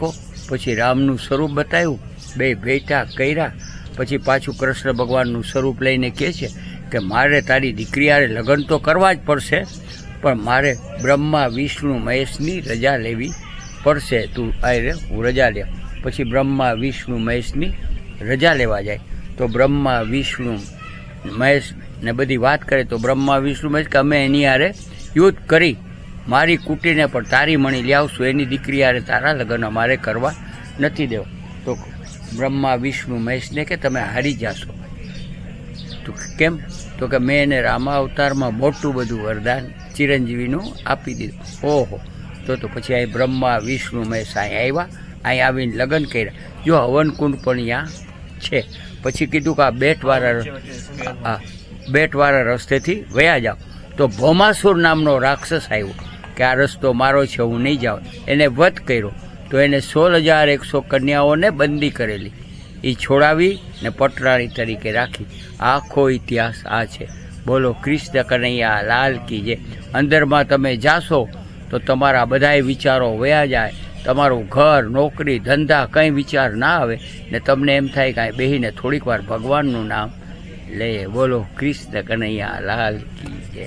રાખો, પછી રામનું સ્વરૂપ બતાવ્યું, બે ભેટા કર્યા, પછી પાછું કૃષ્ણ ભગવાનનું સ્વરૂપ લઈને કહે છે કે મારે તારી દીકરી હારે લગ્ન તો કરવા જ પડશે, પણ મારે બ્રહ્મા વિષ્ણુ મહેશની રજા લેવી પડશે, તું આરે હું રજા લે. પછી બ્રહ્મા વિષ્ણુ મહેશની રજા લેવા જાય તો બ્રહ્મા વિષ્ણુ મહેશ ને બધી વાત કરે તો બ્રહ્મા વિષ્ણુ મહેશ કે અમે એની હારે યુદ્ધ કરી મારી કુટીને પણ તારી મણી લાવશું, એની દીકરી હારે તારા લગ્ન અમારે કરવા નથી દેવા. તો બ્રહ્મા વિષ્ણુ મહેશને કે તમે હારી જાશો. તો કેમ? તો કે મેં એને રામા અવતારમાં મોટું બધું વરદાન ચિરંજીવીનું આપી દીધું. ઓહો! તો પછી અહીં બ્રહ્મા વિષ્ણુ મહેશ અહીં આવ્યા, અહીં આવીને લગ્ન કર્યા. જો હવનકુંડ પણ અહીંયા છે. પછી કીધું કે આ બેટવાળા રસ્તેથી વયા જાઓ. તો ભૌમાસુર નામનો રાક્ષસ આવ્યો કે આ રસ્તો મારો છે, હું નહીં જાઉં. એને વધ કર્યો તો એને 16,100 કન્યાઓને બંદી કરેલી, એ છોડાવી ને પટરાણી તરીકે રાખી. આખો ઇતિહાસ આ છે. બોલો કૃષ્ણ કનૈયા લાલ કી જય. અંદરમાં તમે જાશો તો તમારા બધાય વિચારો વયા જાય, તમારું ઘર નોકરી ધંધા કંઈ વિચાર ના આવે ને તમને એમ થાય કાંઈ બેહીને થોડીક વાર ભગવાનનું નામ લે. બોલો કૃષ્ણ કનૈયા લાલ કી જય.